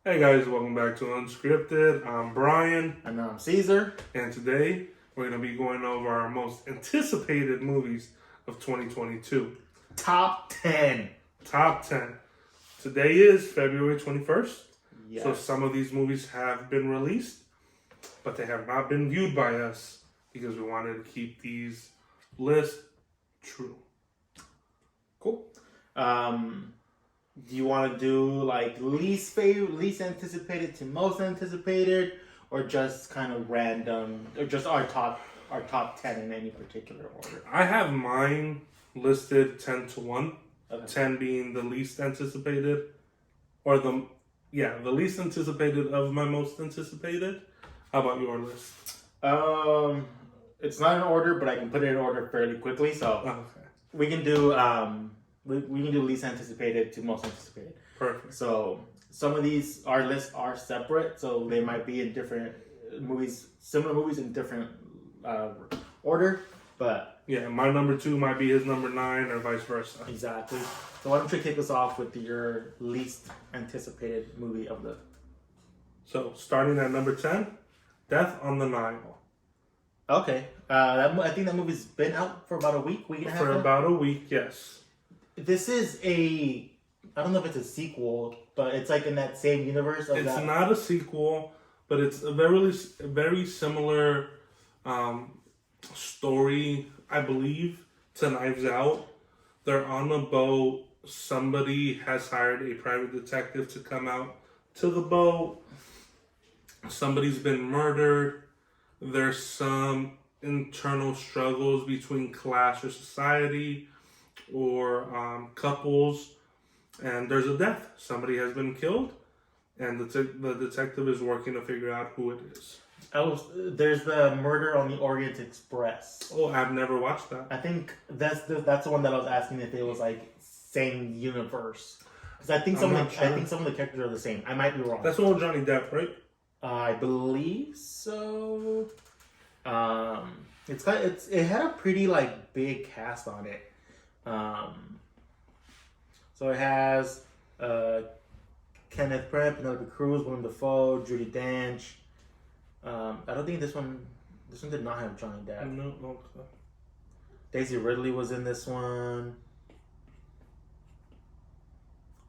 Hey guys, welcome back to Unscripted. I'm Brian, And I'm Caesar. and today we're going to be going over our most anticipated movies of 2022. Top 10. Top 10. Today is February 21st, Yes. so some of these movies have been released, but they have not been viewed by us because we wanted to keep these lists true. Cool. Do you want to do like least favorite, least anticipated to most anticipated, or just kind of random, or just our top 10 in any particular order? I have mine listed 10 to 1. Okay. 10 being the least anticipated, or the least anticipated of my most anticipated. How about your list? It's not in order, but I can put it in order fairly quickly. So Okay, we can do we can do least anticipated to most anticipated. perfect. So some of these our lists are separate, so they might be in different movies, similar movies in different order, but Yeah, my number 2 might be his number 9, or vice versa. exactly. So why don't you kick us off with your least anticipated movie of the? So starting at number 10, Death on the Nile. Okay, I think that movie's been out for about a week and a half. For now. about a week, yes. This is I don't know if it's a sequel, but it's like in that same universe of It's that. not a sequel, but it's a very similar story, I believe, to Knives Out. They're on a boat. Somebody has hired a private detective to come out to the boat. Somebody's been murdered. There's some internal struggles between class or society or couples, and there's a death. Somebody has been killed, and the detective is working to figure out who it is. There's the Murder on the Orient Express. Oh, I've never watched that. I think that's the one that I was asking if it was like same universe, because I think I'm not sure. I think some of the characters are the same. I might be wrong. That's the one with Johnny Depp, right? I believe so. It had a pretty like big cast on it. So it has Kenneth Branagh, Penelope Cruz, Willem Dafoe, Judi Dench. I don't think this one did not have Johnny Depp. No. Daisy Ridley was in this one.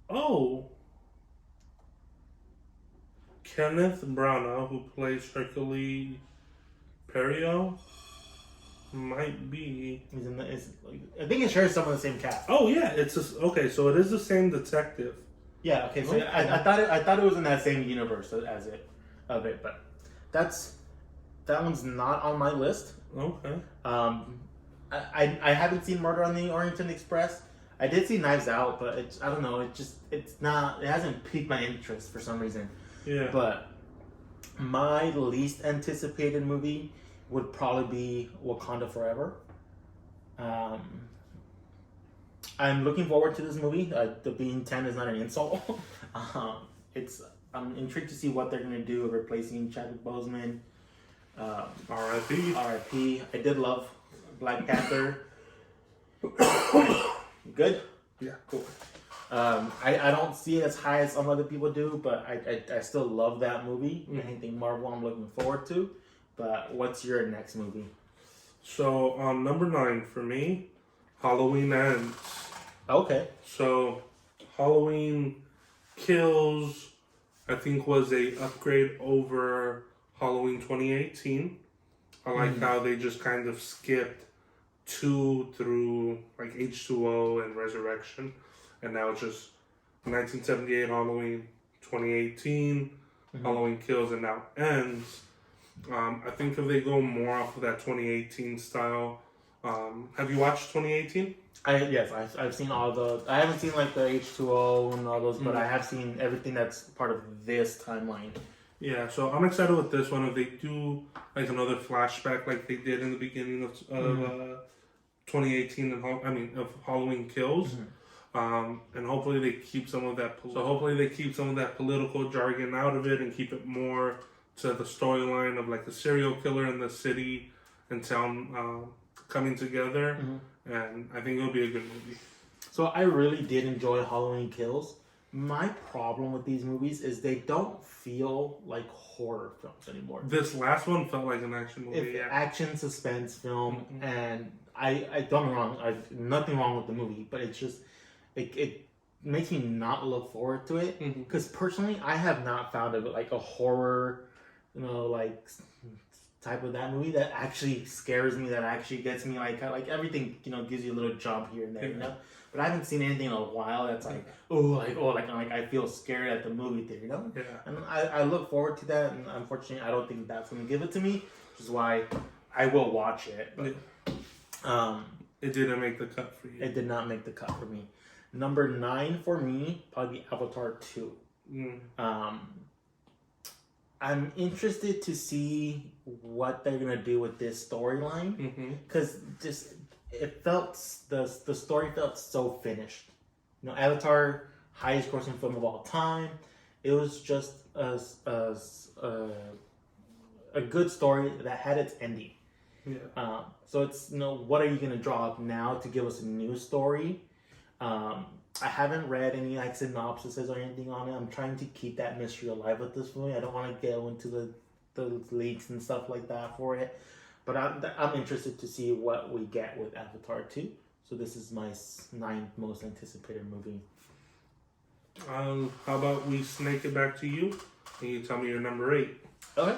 Oh, Kenneth Branagh, who plays Hercule Poirot, might be. He's in I think it shares some of the same cast. Oh yeah, okay. So it is the same detective. Yeah. Okay. So Okay. I thought it was in that same universe as it, but that one's not on my list. Okay. I haven't seen Murder on the Orient Express. I did see Knives Out, but I don't know. It hasn't piqued my interest for some reason. Yeah. But my least anticipated movie would probably be Wakanda Forever. I'm looking forward to this movie. The being 10 is not an insult. I'm intrigued to see what they're gonna do of replacing Chadwick Boseman. R.I.P. R.I.P. I did love Black Panther. Good. Yeah. Cool. I don't see it as high as some other people do, but I still love that movie. Mhm. Anything Marvel I'm looking forward to. But what's your next movie? So number 9 for me, Halloween Ends. Okay. So Halloween Kills, I think, was a upgrade over Halloween 2018. I like how they just kind of skipped 2 through like H2O and Resurrection, and now it's just 1978 Halloween, 2018 Halloween Kills, and now Ends. I think if they go more off of that 2018 style, have you watched 2018? Yes, I've seen all the. I haven't seen like the H2O and all those, but I have seen everything that's part of this timeline. Yeah, so I'm excited with this one. If they do like another flashback like they did in the beginning of 2018 of Halloween Kills, and hopefully they keep some of that. So hopefully they keep some of that political jargon out of it and keep it more to the storyline of like the serial killer in the city and town coming together. And I think it'll be a good movie. So I really did enjoy Halloween Kills. My problem with these movies is they don't feel like horror films anymore. This last one felt like an action movie. It's Yeah. action suspense film, Mhm. and I don't get me wrong. I've nothing wrong with the movie, but it's just it makes me not look forward to it. Mhm. Because personally, I have not found it like a horror, like type of that movie that actually scares me. That actually gets me like everything. Gives you a little jump here and there. Yeah. But I haven't seen anything in a while that's like like I feel scared at the movie theater. Yeah. And I look forward to that, and unfortunately, I don't think that's going to give it to me, which is why I will watch it. But, It didn't make the cut for you. it did not make the cut for me. Number 9 for me, probably Avatar 2. Mm. I'm interested to see what they're going to do with this storyline, Mm-hmm. because it felt, the story felt so finished. Avatar, highest grossing film of all time. It was just a good story that had its ending. Yeah. So it's what are you going to draw up now to give us a new story? I haven't read any synopsises or anything on it. I'm trying to keep that mystery alive with this movie. I don't want to go into the leaks and stuff like that for it. But I'm interested to see what we get with Avatar 2. So this is my 9th most anticipated movie. How about we snake it back to you, and you tell me your number 8. Okay.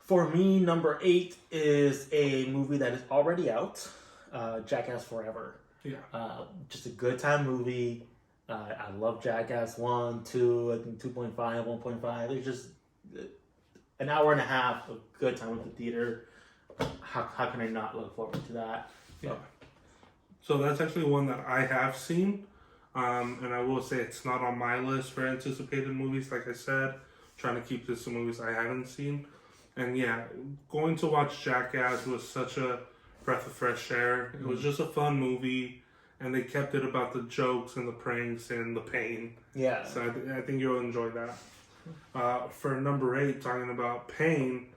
For me, number 8 is a movie that is already out, Jackass Forever. Yeah. Just a good time movie. I love Jackass 1, 2, I think 2.5, 1.5. It's just an hour and a half of good time at the theater. How can I not look forward to that? Yeah. So that's actually one that I have seen. And I will say it's not on my list for anticipated movies. Like I said, trying to keep this to movies I haven't seen. And yeah, going to watch Jackass was such a breath of fresh air. It was just a fun movie, and they kept it about the jokes and the pranks and the pain. Yeah. So I think you'll enjoy that. For number 8, talking about pain,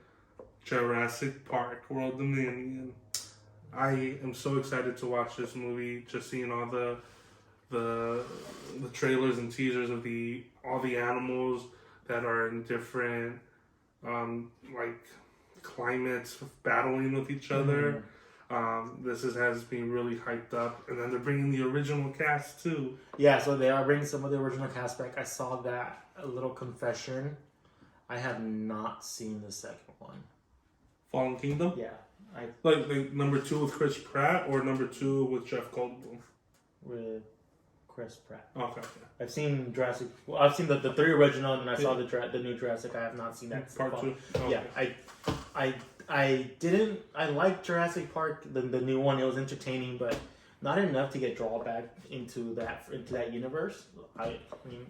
Jurassic Park: World Dominion. I am so excited to watch this movie. Just seeing all the trailers and teasers of all the animals that are in different climates battling with each other. This has been really hyped up, and then they're bringing the original cast too. Yeah, so they are bringing some of the original cast back. I saw that. A little confession, I have not seen the second one. Fallen Kingdom. Yeah, Like number 2 with Chris Pratt, or number 2 with Jeff Goldblum. with Chris Pratt. Okay. I've seen Jurassic. Well, I've seen the 3 original, and I saw the new Jurassic. I have not seen that Part 2. Okay. Yeah, I didn't. I liked Jurassic Park, the new one. It was entertaining, but not enough to get drawn back into that universe. I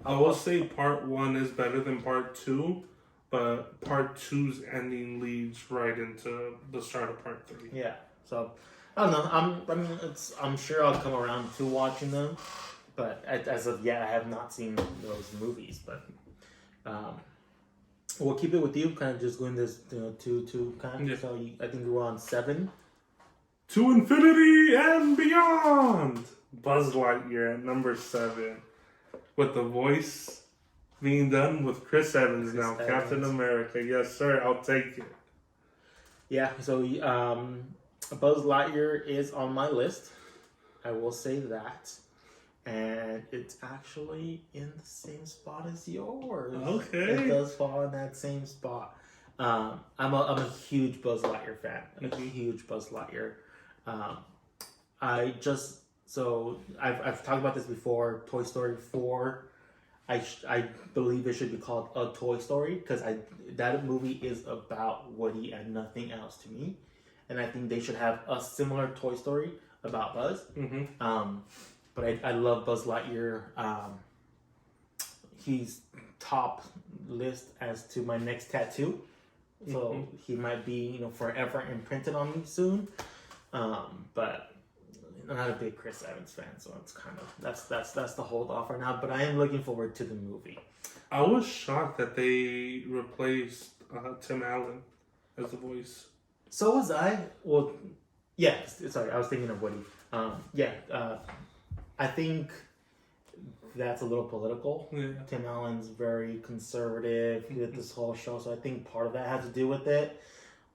will say part 1 is better than part 2, but part 2's ending leads right into the start of part 3. Yeah, so I don't know. I'm sure I'll come around to watching them, but as of yet, I have not seen those movies. But we'll keep it with you, kind of just going this 2 kind of. Yeah. So I think we're on 7. To infinity and beyond! Buzz Lightyear at number 7. With the voice being done with Chris Evans now. Evans. Captain America. Yes, sir. I'll take it. Yeah, so Buzz Lightyear is on my list. I will say that. And it's actually in the same spot as yours. Okay. It does fall in that same spot. I'm a huge Buzz Lightyear fan. A huge Buzz Lightyear. I've talked about this before. Toy Story 4. I believe it should be called A Toy Story, because that movie is about Woody and nothing else to me. And I think they should have a similar Toy Story about Buzz. Mm-hmm. But I love Buzz Lightyear. He's top list as to my next tattoo. So he might be, forever imprinted on me soon. But I'm not a big Chris Evans fan, so it's kind of that's the hold off right now. But I am looking forward to the movie. I was shocked that they replaced Tim Allen as the voice. So was I. Well, yeah. Sorry, I was thinking of Woody. I think that's a little political. Yeah. Tim Allen's very conservative with this whole show, so I think part of that has to do with it.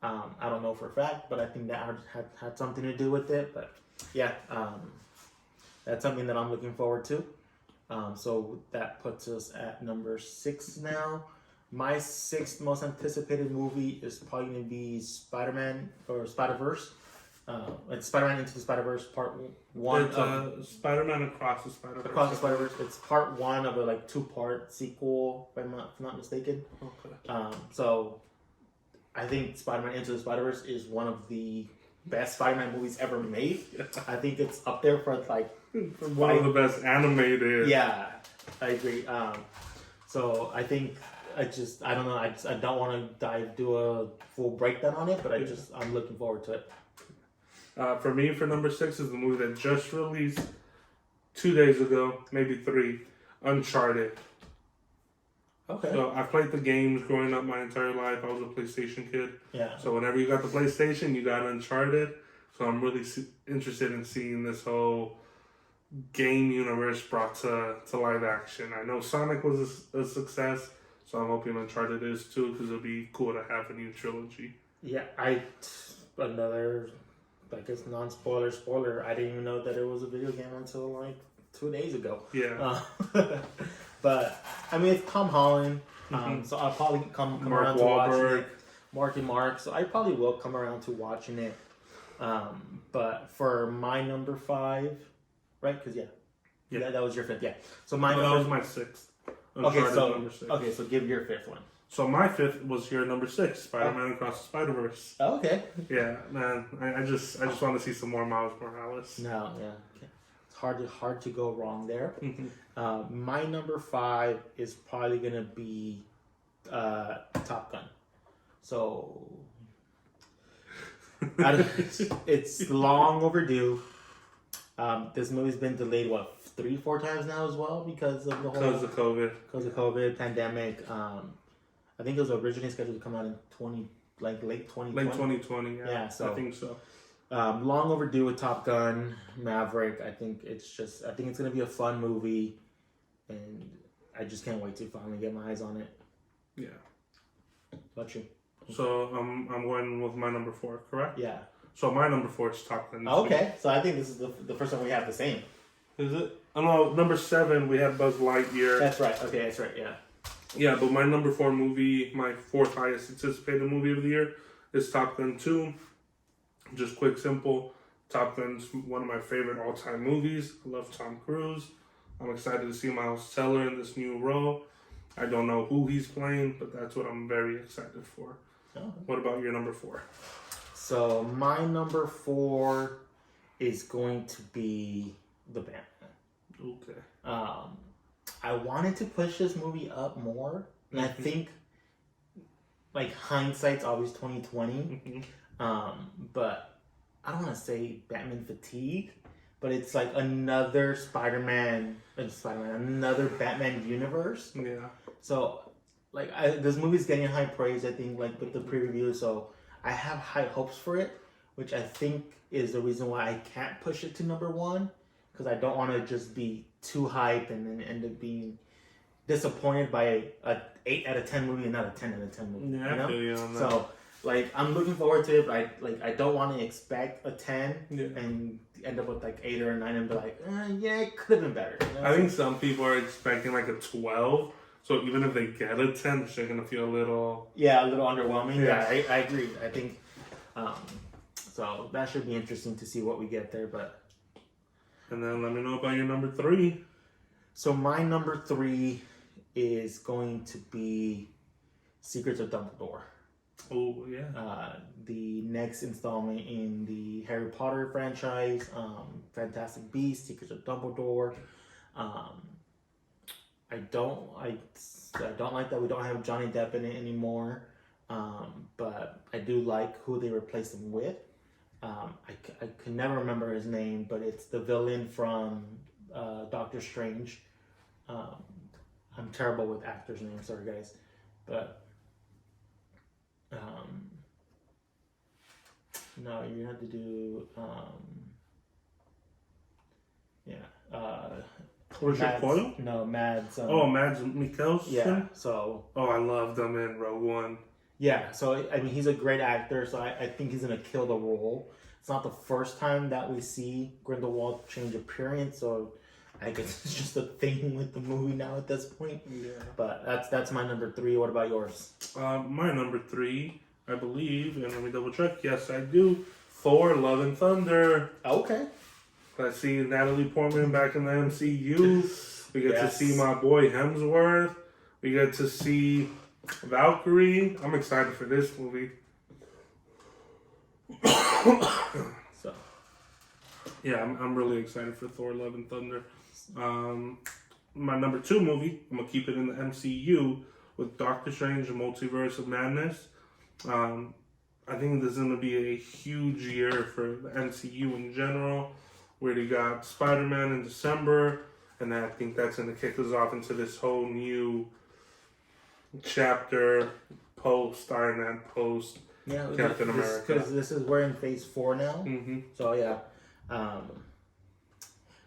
I don't know for a fact, but I think that had something to do with it. But yeah, that's something that I'm looking forward to. So that puts us at number 6 now. My 6th most anticipated movie is probably going to be Spider-Man or Spider-Verse. It's Spider-Man Into the Spider-Verse Part 1. It's Spider-Man Across the Spider-Verse. Across the Spider-Verse. It's Part 1 of a 2-part sequel, if I'm not mistaken. Okay. So I think Spider-Man Into the Spider-Verse is one of the best Spider-Man movies ever made. I think it's up there for one of the best animated. Yeah, I agree. So I think I don't know. I don't want to do a full breakdown on it, but I'm looking forward to it. For me, for number 6 is the movie that just released 2 days ago, maybe 3, Uncharted. Okay. So I played the games growing up my entire life. I was a PlayStation kid. Yeah. So whenever you got the PlayStation, you got Uncharted. So I'm really interested in seeing this whole game universe brought to live action. I know Sonic was a success, so I'm hoping Uncharted is too, because it'll be cool to have a new trilogy. Yeah, another, like, it's non-spoiler spoiler. I didn't even know that it was a video game until 2 days ago. Yeah. But I mean, it's Tom Holland, so I'll probably come Mark around to Wahlberg. watching it. Marky Mark, so I probably will come around to watching it. But for my number 5, right? Because that was your 5th. Yeah. So that was my 6th. Number 6. Okay, so give your 5th one. So my 5th was your number 6, Spider-Man Across the Spider-Verse. Oh, okay. Yeah, man. I just want to see some more Miles Morales. No, yeah. Okay. It's hard to go wrong there. My number 5 is probably gonna be Top Gun. So it's long overdue. This movie's been delayed 3-4 times now as well because of the whole Because of COVID pandemic. I think it was originally scheduled to come out in late 2020. Late 2020, yeah. Yeah, so I think so. Long overdue with Top Gun, Maverick. I think it's gonna be a fun movie, and I just can't wait to finally get my eyes on it. Yeah. What about you? So I'm going with my number 4, correct? Yeah. So my number 4 is Top Gun. Okay, so I think this is the first time we have the same. Is it? Oh no, number 7 we had Buzz Lightyear. That's right. Okay, that's right. Yeah. Yeah, but my number 4 movie, my 4th highest anticipated movie of the year, is Top Gun 2. Just quick, simple. Top Gun's one of my favorite all-time movies. I love Tom Cruise. I'm excited to see Miles Teller in this new role. I don't know who he's playing, but that's what I'm very excited for. Oh. What about your number 4? So my number 4 is going to be The Batman. Okay. I wanted to push this movie up more, and I think, hindsight's always 2020. But I don't want to say Batman fatigue, but it's another another Batman universe. Yeah. So, this movie's getting high praise, I think, with the pre-review. So I have high hopes for it, which I think is the reason why I can't push it to number 1, because I don't want to just be too hyped and then end up being disappointed by a 8 out of 10 movie and not a 10 out of 10 movie. Yeah, I feel you on that. So, I'm looking forward to it, but I don't want to expect a 10 and end up with 8 or a 9 and be it could have been better. You know? I think some people are expecting a 12, so even if they get a 10, they're gonna feel a little underwhelming. Yeah. I agree. I think so. That should be interesting to see what we get there. But and then let me know about your number 3. So my number 3 is going to be Secrets of Dumbledore. Oh, yeah. The next installment in the Harry Potter franchise, Fantastic Beasts, Secrets of Dumbledore. I don't like that we don't have Johnny Depp in it anymore, but I do like who they replaced him with. I can never remember his name, but it's the villain from Doctor Strange. I'm terrible with actors' names, sorry guys, but no, you have to do Richard Coyle? No, Mads. Oh, Mads Mikkelsen? Yeah, so... Oh, I loved him in Rogue One. Yeah, so, I mean, he's a great actor, so I think he's going to kill the role. It's not the first time that we see Grindelwald change appearance, so I guess it's just a thing with the movie now at this point. Yeah. But that's my number 3. What about yours? My number 3, I believe, and let me double check. Yes, I do. Thor: Love and Thunder. Okay. I see Natalie Portman back in the MCU. We get to Yes. see my boy Hemsworth. We get to see Valkyrie. I'm excited for this movie. So, Yeah, I'm really excited for Thor: Love and Thunder. My number 2 movie, I'm going to keep it in the MCU with Doctor Strange: The Multiverse of Madness. I think this is going to be a huge year for the MCU in general. We already got Spider-Man in December, and I think that's going to kick us off into this whole new chapter post Iron Man, post yeah, Captain America. Because this is we're in phase 4 now. Mm-hmm. So yeah,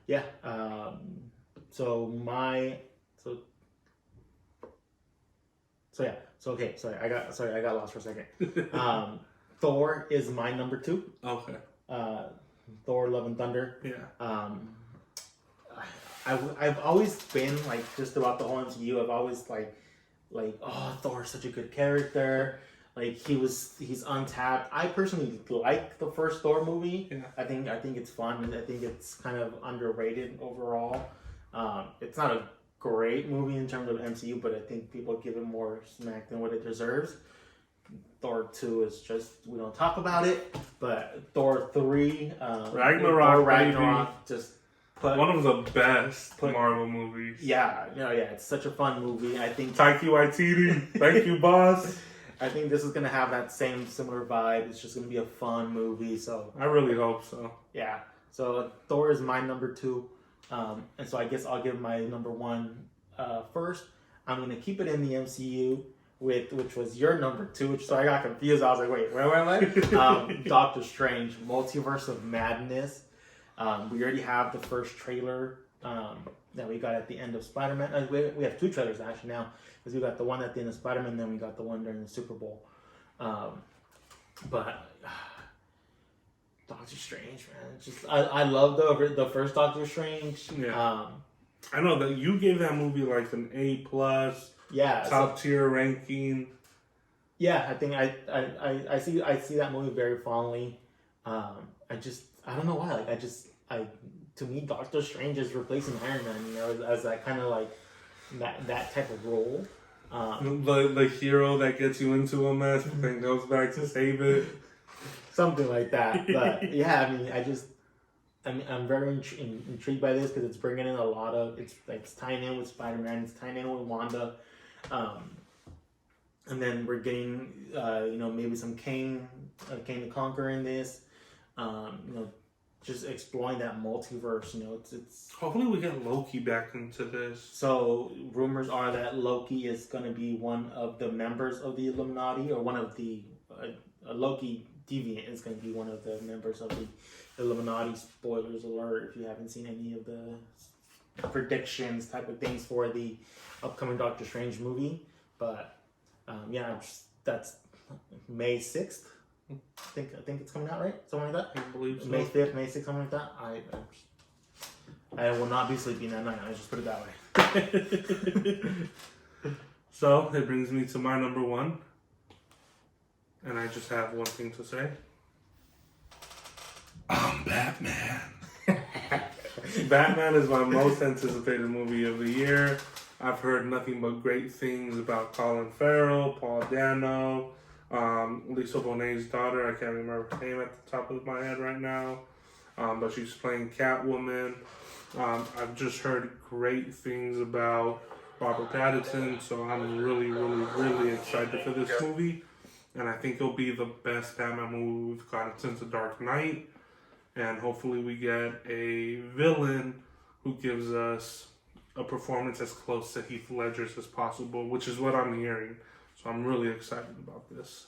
yeah. So yeah. So okay. Sorry, I got lost for a second. Thor is my number 2. Okay. Thor: Love and Thunder. Yeah. I've always been like just about the whole MCU. I've always like oh, Thor's such a good character. Like he's untapped. I personally like the first Thor movie. Yeah. I think it's fun. I think it's kind of underrated overall. It's not a great movie in terms of MCU, but I think people give it more smack than what it deserves. Thor 2 is just, we don't talk about it, but Thor 3, Ragnarok, just put one of the best Marvel movies. yeah, it's such a fun movie. I think Taika Waititi, thank you, boss. I think this is gonna have that similar vibe. It's just gonna be a fun movie. So I really hope so. yeah, so Thor is my number 2, and so I guess I'll give my number 1 first. I'm gonna keep it in the MCU. Which was your number 2, so I got confused. I was like, wait, where am I? Doctor Strange, Multiverse of Madness. We already have the first trailer that we got at the end of Spider-Man. We have 2 trailers actually now, because we got the one at the end of Spider-Man, then we got the one during the Super Bowl. But Doctor Strange, man, it's just I love the first Doctor Strange. Yeah. I know that you gave that movie like an A+. Yeah, top tier ranking. Yeah, I think I see that movie very fondly. I don't know why. Like to me, Doctor Strange is replacing Iron Man. As that kind of like that type of role. The hero that gets you into a mess and then goes back to save it. Something like that. But yeah, I'm very intrigued by this because it's bringing in a lot of it's tying in with Spider-Man, it's tying in with Wanda. And then we're getting, maybe some Kang the Conqueror in this. Just exploring that multiverse. It's. Hopefully, we get Loki back into this. So rumors are that Loki is going to be one of the members of the Illuminati, or one of the Loki deviant is going to be one of the members of the Illuminati. Spoilers alert! If you haven't seen any of the predictions type of things for the upcoming Doctor Strange movie, but that's May 6th. I think it's coming out, right? Something like that. I believe so. May 5th, May 6th, something like that. I will not be sleeping that night. I just put it that way. So it brings me to my number 1, and I just have one thing to say. I'm Batman. Batman is my most anticipated movie of the year. I've heard nothing but great things about Colin Farrell, Paul Dano, Lisa Bonet's daughter. I can't remember her name at the top of my head right now, but she's playing Catwoman. I've just heard great things about Robert Pattinson, so I'm really, really, really excited for this movie. And I think it'll be the best Batman movie we've gotten since The Dark Knight. And hopefully we get a villain who gives us a performance as close to Heath Ledger's as possible, which is what I'm hearing. So I'm really excited about this.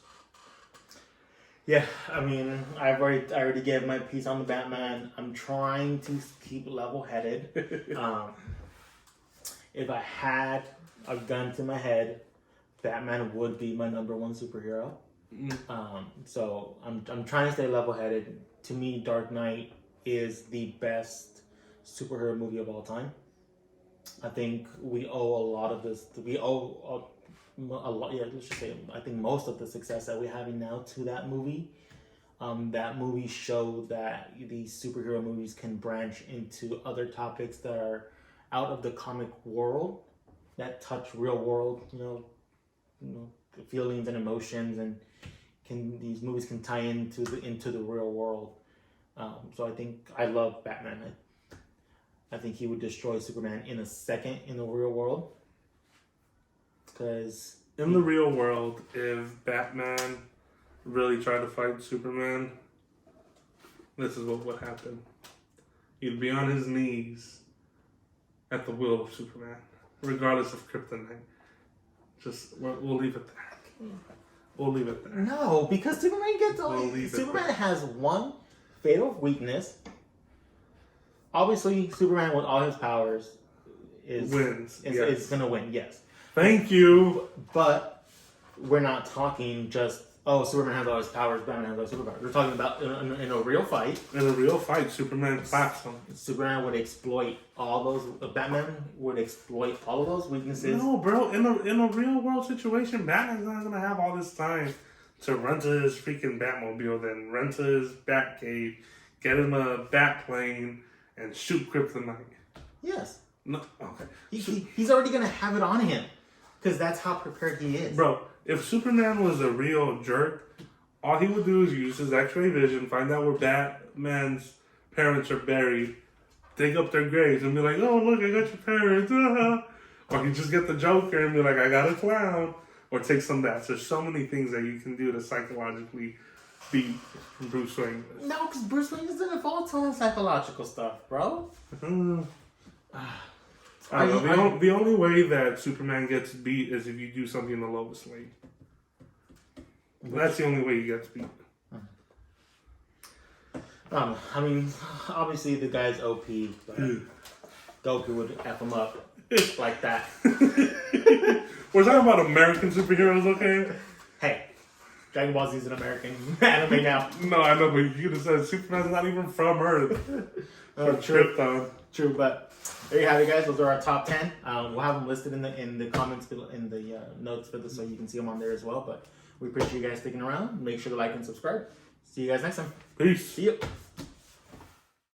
Yeah, I already gave my piece on the Batman. I'm trying to keep level-headed. if I had a gun to my head, Batman would be my number one superhero. So I'm trying to stay level headed. To me, Dark Knight is the best superhero movie of all time. I think we owe a lot of this. We owe a lot. Yeah, let's just say I think most of the success that we're having now to that movie. That movie showed that these superhero movies can branch into other topics that are out of the comic world, that touch real world, feelings and emotions, and these movies can tie into the real world. So I think I love Batman. I think he would destroy Superman in a second in the real world. Because in the real world, if Batman really tried to fight Superman, this is what would happen. He'd be on his knees at the will of Superman, regardless of kryptonite. We'll leave it there. We'll leave it there. No, because Superman has one fatal weakness. Obviously, Superman with all his powers wins. Is gonna win. Yes. Thank you. But we're not talking just Superman has all his powers, Batman has all his superpowers. We're talking about in a real fight. In a real fight, Superman claps him. Superman would exploit all those. Batman would exploit all of those weaknesses. No, bro. In a real world situation, Batman's not gonna have all this time to run to his freaking Batmobile, then run to his Batcave, get in a bat plane, and shoot kryptonite. Yes. No. Okay. He's already gonna have it on him, because that's how prepared he is. Bro, if Superman was a real jerk, all he would do is use his X-ray vision, find out where Batman's parents are buried, dig up their graves, and be like, "Oh, look, I got your parents." Or he just get the Joker and be like, "I got a clown." Or take some bats. There's so many things that you can do to psychologically beat Bruce Wayne. No, because Bruce Wayne is in a full ton of psychological stuff, bro. I don't know. The only way that Superman gets beat is if you do something the Lois Lane. That's the only way he gets beat. I mean, obviously the guy's OP, but Goku would F him up like that. We're talking about American superheroes, okay? Hey, Dragon Ball Z is an American anime now. No, I know, but you could have said Superman's not even from Earth. True. Krypton. True, but there you have it, guys. Those are our top 10. We'll have them listed in the comments below, in the notes for this, so you can see them on there as well. But we appreciate you guys sticking around. Make sure to like and subscribe. See you guys next time. Peace. See you.